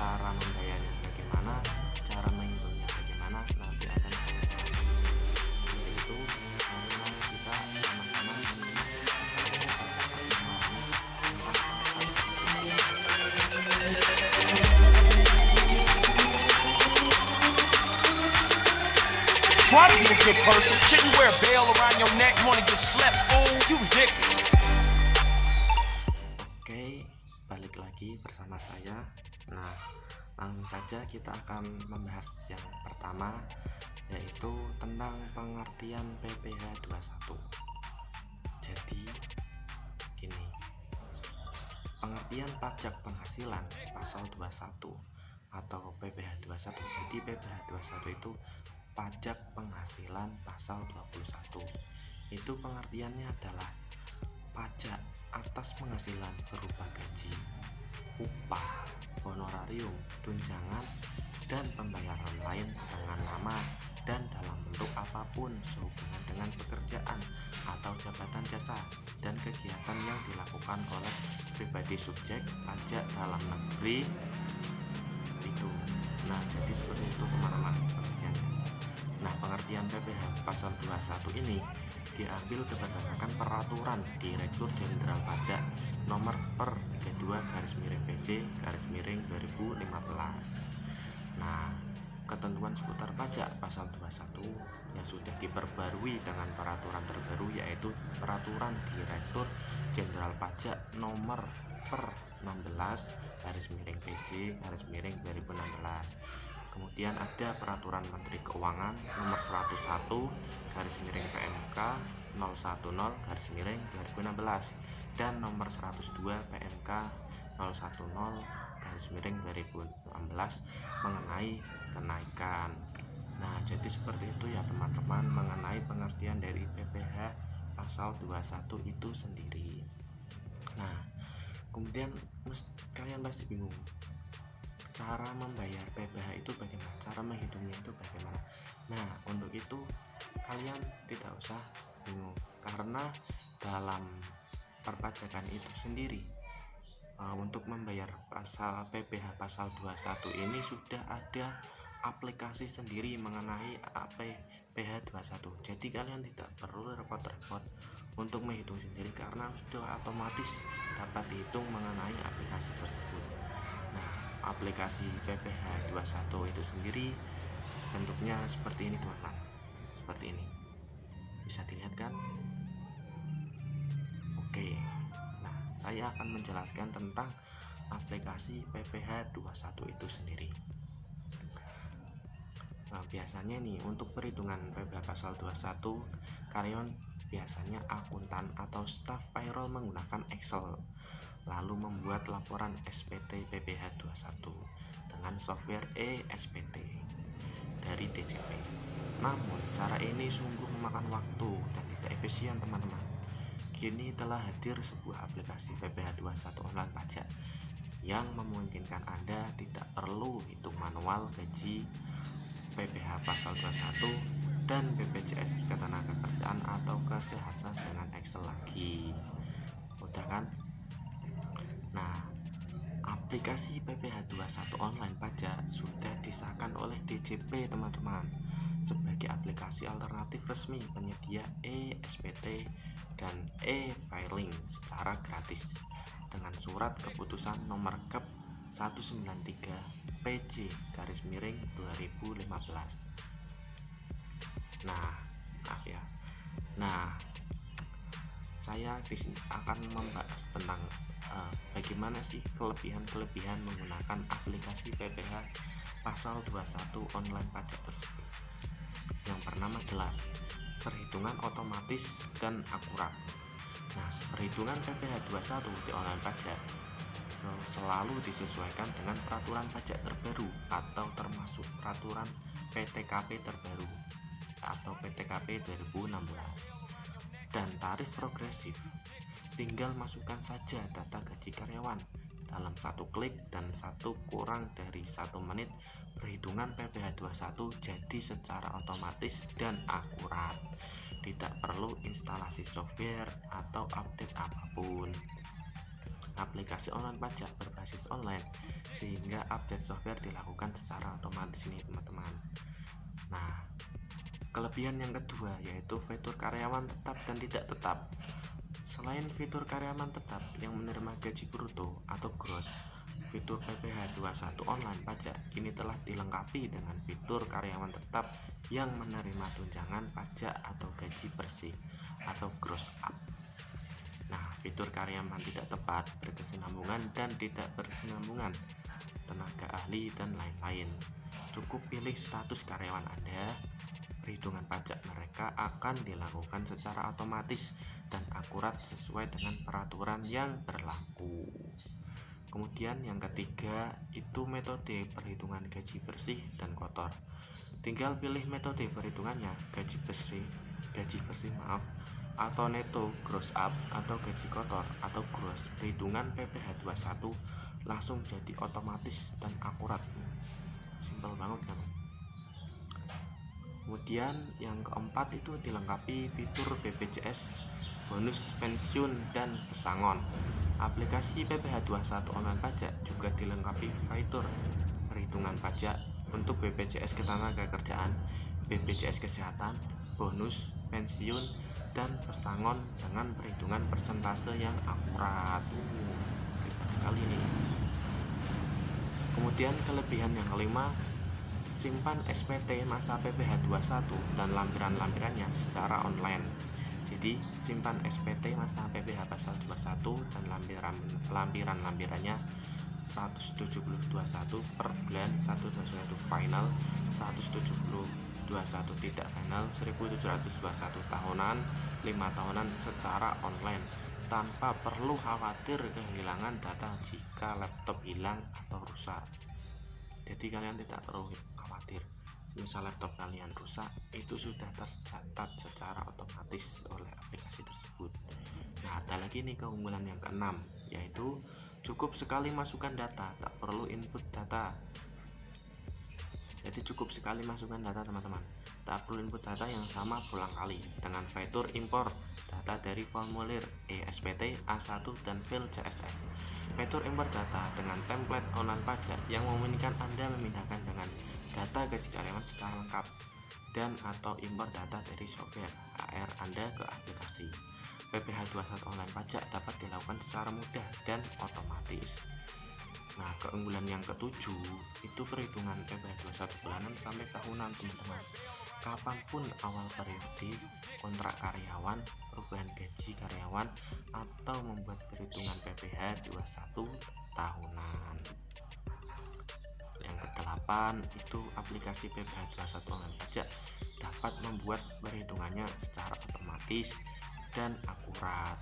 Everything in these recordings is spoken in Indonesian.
cara membayarnya bagaimana, cara menghitungnya bagaimana, nanti akan saya jelaskan. Untuk itu, marilah kita sama-sama menyimak Try to be a good person. Shouldn't wear a bail around your neck. Wanna get slept, fool? You ridiculous. Oke, balik lagi bersama saya. Nah, langsung saja kita akan membahas yang pertama, yaitu tentang pengertian PPh 21. Jadi gini, pengertian pajak penghasilan pasal 21 atau PPh 21. Jadi PPh 21 itu pajak penghasilan pasal 21. Itu pengertiannya adalah pajak atas penghasilan berupa gaji, upah, honorarium, tunjangan, dan pembayaran lain dengan nama dan dalam bentuk apapun sehubungan dengan pekerjaan atau jabatan jasa dan kegiatan yang dilakukan oleh pribadi subjek pajak dalam negeri itu. Nah, jadi seperti itu teman-teman pengertiannya. Nah, pengertian PPh pasal 21 ini diambil berdasarkan peraturan Direktur Jenderal Pajak nomor per 32/PJ/2015. Nah, ketentuan seputar pajak pasal 21 yang sudah diperbarui dengan peraturan terbaru, yaitu peraturan Direktur Jenderal Pajak nomor per 16/PJ/2016. Kemudian ada peraturan Menteri Keuangan nomor 101/PMK 010/2016 dan nomor 102 PMK 010/2016 mengenai kenaikan. Nah, jadi seperti itu ya teman-teman mengenai pengertian dari PPh pasal 21 itu sendiri. Nah, kemudian kalian pasti bingung, cara membayar PPh itu bagaimana, cara menghitungnya itu bagaimana. Nah, untuk itu kalian tidak usah bingung, karena dalam perpajakan itu sendiri untuk membayar pasal PPh pasal 21 ini sudah ada aplikasi sendiri mengenai PPh 21. Jadi kalian tidak perlu repot-repot untuk menghitung sendiri karena sudah otomatis dapat dihitung mengenai aplikasi tersebut. Nah, aplikasi PPh 21 itu sendiri bentuknya seperti ini teman-teman, seperti ini, bisa dilihat kan? Oke, nah saya akan menjelaskan tentang aplikasi PPh 21 itu sendiri. Nah, biasanya nih untuk perhitungan PPh pasal 21, karyawan biasanya akuntan atau staf payroll menggunakan Excel, lalu membuat laporan SPT PPh 21 dengan software eSPT dari DJP. Namun cara ini sungguh memakan waktu dan tidak efisien teman-teman. Kini telah hadir sebuah aplikasi PPh 21 online pajak yang memungkinkan Anda tidak perlu hitung manual gaji, PPh pasal 21 dan BPJS Ketenagakerjaan atau Kesehatan dengan Excel lagi. Udah kan? Nah, aplikasi PPh 21 online pajak sudah disahkan oleh DJP teman-teman sebagai aplikasi alternatif resmi penyedia eSPT dan e-filing secara gratis dengan surat keputusan nomor KEP 193 PJ/2015. Nah, maaf ya. Nah, saya di sini akan membahas tentang bagaimana sih kelebihan menggunakan aplikasi PPh pasal 21 online pajak tersebut. Yang pertama jelas, perhitungan otomatis dan akurat. Nah, perhitungan PPh 21 di online pajak selalu disesuaikan dengan peraturan pajak terbaru atau termasuk peraturan PTKP terbaru atau PTKP 2016 dan tarif progresif. Tinggal masukkan saja data gaji karyawan dalam satu klik dan kurang dari 1 menit perhitungan PPh 21 jadi secara otomatis dan akurat. Tidak perlu instalasi software atau update apapun. aplikasi online pajak berbasis online, sehingga update software dilakukan secara otomatis ini teman-teman. Nah, kelebihan yang kedua yaitu fitur karyawan tetap dan tidak tetap. Selain fitur karyawan tetap yang menerima gaji bruto atau gross, fitur PPh 21 online pajak kini telah dilengkapi dengan fitur karyawan tetap yang menerima tunjangan pajak atau gaji bersih atau gross up. Nah, fitur karyawan tidak tepat, berkesinambungan dan tidak berkesinambungan, tenaga ahli dan lain-lain. Cukup pilih status karyawan Anda. Perhitungan pajak mereka akan dilakukan secara otomatis dan akurat sesuai dengan peraturan yang berlaku. Kemudian yang ketiga itu metode perhitungan gaji bersih dan kotor. Tinggal pilih metode perhitungannya, gaji bersih atau neto, gross up atau gaji kotor atau gross. Perhitungan PPh 21 langsung jadi otomatis dan akurat. Simpel banget kan. Kemudian yang keempat itu dilengkapi fitur BPJS, bonus pensiun dan pesangon. Aplikasi PPh 21 online pajak juga dilengkapi fitur perhitungan pajak untuk BPJS Ketenagakerjaan, BPJS Kesehatan, bonus pensiun dan pesangon dengan perhitungan persentase yang akurat. Ribet sekali nih. Kemudian kelebihan yang kelima, simpan SPT masa PPh 21 dan lampiran-lampirannya secara online. Jadi simpan SPT masa PPh pasal 21 dan lampiran-lampirannya 17021 per bulan, 171 final, 17021 tidak final, 1721 tahunan, 5 tahunan secara online tanpa perlu khawatir kehilangan data jika laptop hilang atau rusak. Jadi kalian tidak perlu khawatir, misal laptop kalian rusak, itu sudah tercatat secara otomatis oleh aplikasi tersebut. Nah, ada lagi nih keunggulan yang keenam, yaitu cukup sekali masukkan data, tak perlu input data. Jadi cukup sekali masukkan data teman-teman, tak perlu input data yang sama berulang kali. Dengan fitur impor data dari formulir ESPT, A1 dan file CSV. Fitur impor data dengan template online pajak yang memungkinkan Anda memindahkan dengan data gaji karyawan secara lengkap dan atau impor data dari software HR Anda ke aplikasi. PPh 21 online pajak dapat dilakukan secara mudah dan otomatis. Nah, keunggulan yang ketujuh itu perhitungan PPh 21 bulanan sampai tahunan teman-teman. Kapanpun awal periode, kontrak karyawan, perubahan gaji karyawan, atau membuat perhitungan PPh 21 tahunan. Yang kedelapan itu aplikasi PPh 21 online pajak dapat membuat perhitungannya secara otomatis dan akurat.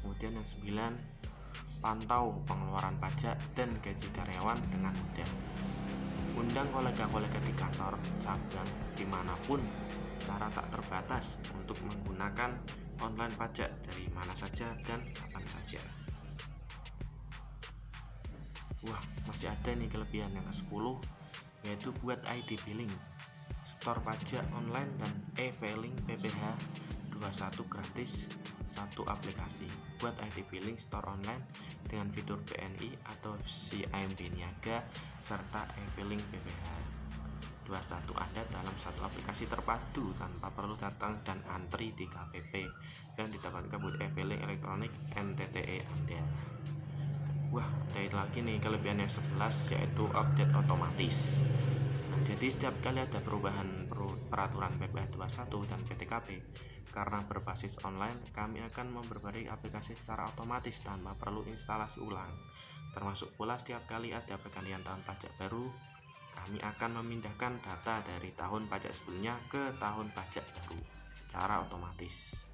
Kemudian yang 9, pantau pengeluaran pajak dan gaji karyawan dengan mudah. Undang kolega-kolega di kantor, cabang, dimanapun secara tak terbatas untuk menggunakan online pajak dari mana saja dan kapan saja. Wah, masih ada nih kelebihan yang ke-10, yaitu buat ID billing, store pajak online dan e-filing PPh 21 gratis satu aplikasi. Buat ID billing store online dengan fitur BNI atau CIMB Niaga serta e-filing PPh 21 ada dalam satu aplikasi terpadu tanpa perlu datang dan antri di KPP dan didapatkan buat e-filing elektronik NTTE Anda. Wah, ada lagi nih kelebihan yang 11, yaitu update otomatis. Jadi setiap kali ada perubahan peraturan PPh 21 dan PTKP, karena berbasis online, kami akan memperbarui aplikasi secara otomatis tanpa perlu instalasi ulang. Termasuk pula setiap kali ada pergantian tahun pajak baru, kami akan memindahkan data dari tahun pajak sebelumnya ke tahun pajak baru secara otomatis.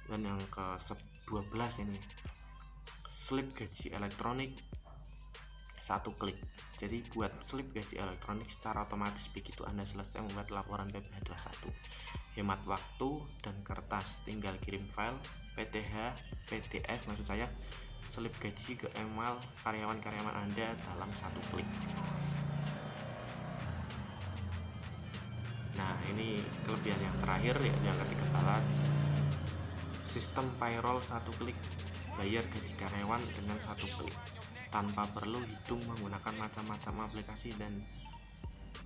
Dan yang ke-12 ini, slip gaji elektronik satu klik. Jadi buat slip gaji elektronik secara otomatis begitu Anda selesai membuat laporan PPh 21. Hemat waktu dan kertas, tinggal kirim file PTH, PDF maksud saya, slip gaji ke email karyawan-karyawan Anda dalam satu klik. Nah, ini kelebihan yang terakhir, yaitu yang ke-13, Sistem payroll satu klik, bayar gaji karyawan dengan satu klik tanpa perlu hitung menggunakan macam-macam aplikasi, dan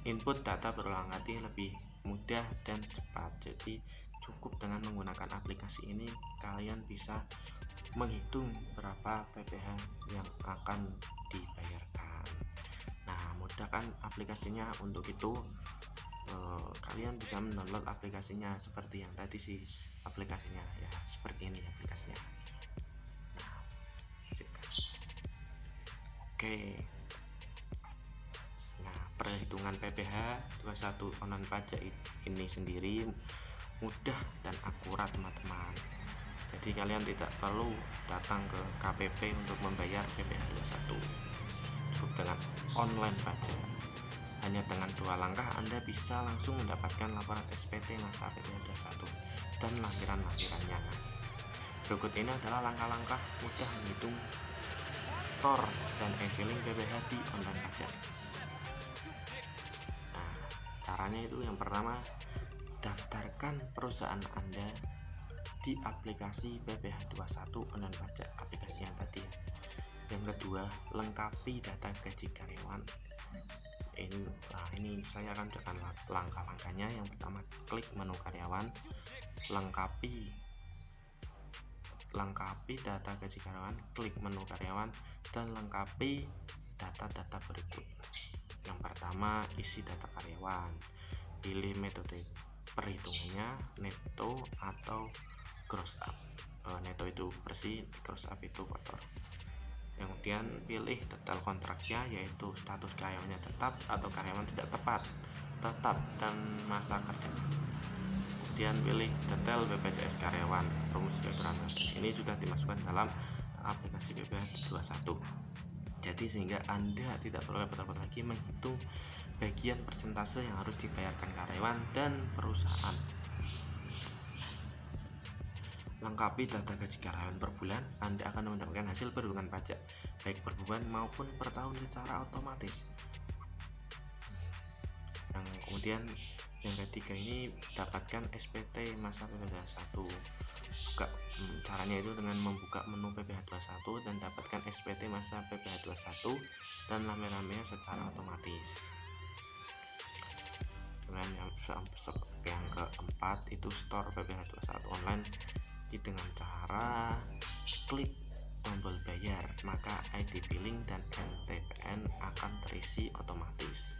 input data berulang kali lebih mudah dan cepat. Jadi cukup dengan menggunakan aplikasi ini kalian bisa menghitung berapa PPh yang akan dibayarkan. Nah, mudah kan aplikasinya? Untuk itu kalian bisa mendownload aplikasinya seperti yang tadi sih aplikasinya ya, seperti ini aplikasinya. Nah, oke. Nah, perhitungan PPh 21 online pajak ini sendiri mudah dan akurat teman-teman. Jadi kalian tidak perlu datang ke KPP untuk membayar PPh 21. Cukup dengan online pajak. Hanya dengan 2 langkah Anda bisa langsung mendapatkan laporan SPT masa PPh 21 dan lampiran-lampirannya. Berikut ini adalah langkah-langkah mudah menghitung store dan e-filing PPh di online pajak. Nah, caranya itu yang pertama, daftarkan perusahaan Anda di aplikasi PPh 21 online pajak, aplikasi yang tadi. Yang kedua, lengkapi data gaji karyawan. Ini saya akan jelaskan langkah-langkahnya. Yang pertama, klik menu karyawan, lengkapi data gaji karyawan, klik menu karyawan, dan lengkapi data-data berikut. Yang pertama, isi data karyawan, pilih metode perhitungannya neto atau gross up. Neto itu bersih, gross up itu kotor. Kemudian pilih detail kontraknya, yaitu status karyawannya tetap atau karyawan tidak tetap dan masa kerja. Kemudian pilih detail BPJS karyawan, rumus keberatan. Ini sudah dimasukkan dalam aplikasi PPh 21. Jadi sehingga Anda tidak perlu repot-repot lagi menghitung bagian persentase yang harus dibayarkan karyawan dan perusahaan. Lengkapi data gaji karyawan per bulan, Anda akan mendapatkan hasil perhitungan pajak baik per bulan maupun per tahun secara otomatis. Kemudian yang ketiga ini, dapatkan SPT masa PPh 21. Caranya itu dengan membuka menu PPh 21 dan dapatkan SPT masa PPh 21 dan lampiran-lampirannya secara otomatis. Kemudian yang keempat itu store PPh 21 online dengan cara klik tombol bayar, maka ID billing dan NTPN akan terisi otomatis.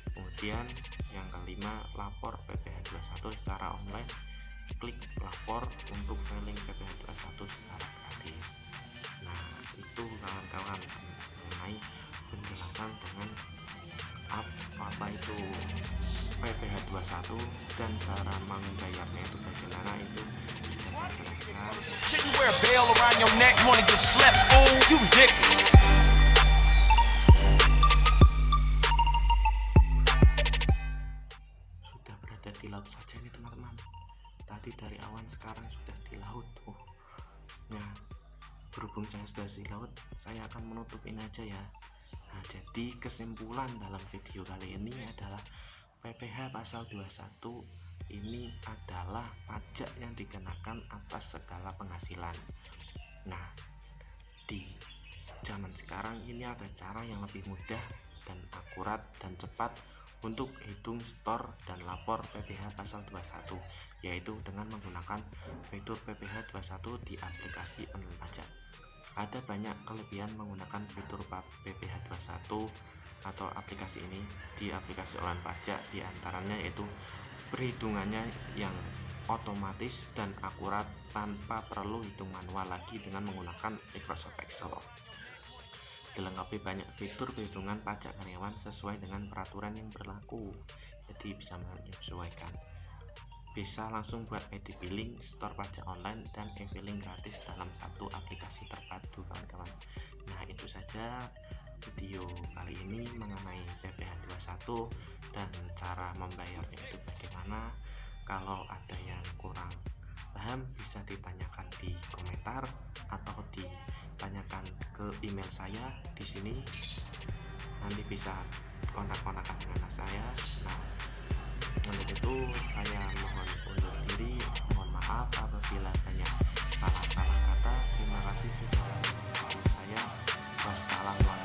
Kemudian yang kelima, lapor PPh 21 secara online, klik lapor untuk filing PPh 21 secara gratis. Nah, itu kawan-kawan mengenai penjelasan dengan apa itu PPh 21 dan cara membayarnya itu bagaimana, itu Shouldn't wear a bell around your neck, wanna get slept, fool? You ridiculous. Sudah berada di laut saja ini teman-teman. Tadi dari awan, sekarang sudah di laut. Nah, berhubung saya sudah di laut, saya akan menutup ini aja ya. Nah, jadi kesimpulan dalam video kali ini adalah PPh pasal 21 ini adalah pajak yang dikenakan atas segala penghasilan. Nah, di zaman sekarang ini ada cara yang lebih mudah dan akurat dan cepat untuk hitung store dan lapor PPh pasal 21, yaitu dengan menggunakan fitur PPh 21 di aplikasi online pajak. Ada banyak kelebihan menggunakan fitur PPh 21 atau aplikasi ini di aplikasi online pajak, diantaranya yaitu perhitungannya yang otomatis dan akurat tanpa perlu hitung manual lagi dengan menggunakan Microsoft Excel. Dilengkapi banyak fitur perhitungan pajak karyawan sesuai dengan peraturan yang berlaku, jadi bisa menyesuaikan. Bisa langsung buat ID billing, store pajak online, dan e-filing gratis dalam satu aplikasi terpadu kawan-kawan. Nah, itu saja video kali ini mengenai PPh 21 dan cara membayarnya itu bagaimana. Kalau ada yang kurang paham bisa ditanyakan di komentar atau ditanyakan ke email saya di sini. Nanti bisa kontak-kontakan dengan saya. Nah, untuk itu saya mohon undur diri, mohon maaf apabila banyak salah-salah kata. Terima kasih sudah menonton saya. Wassalamualaikum.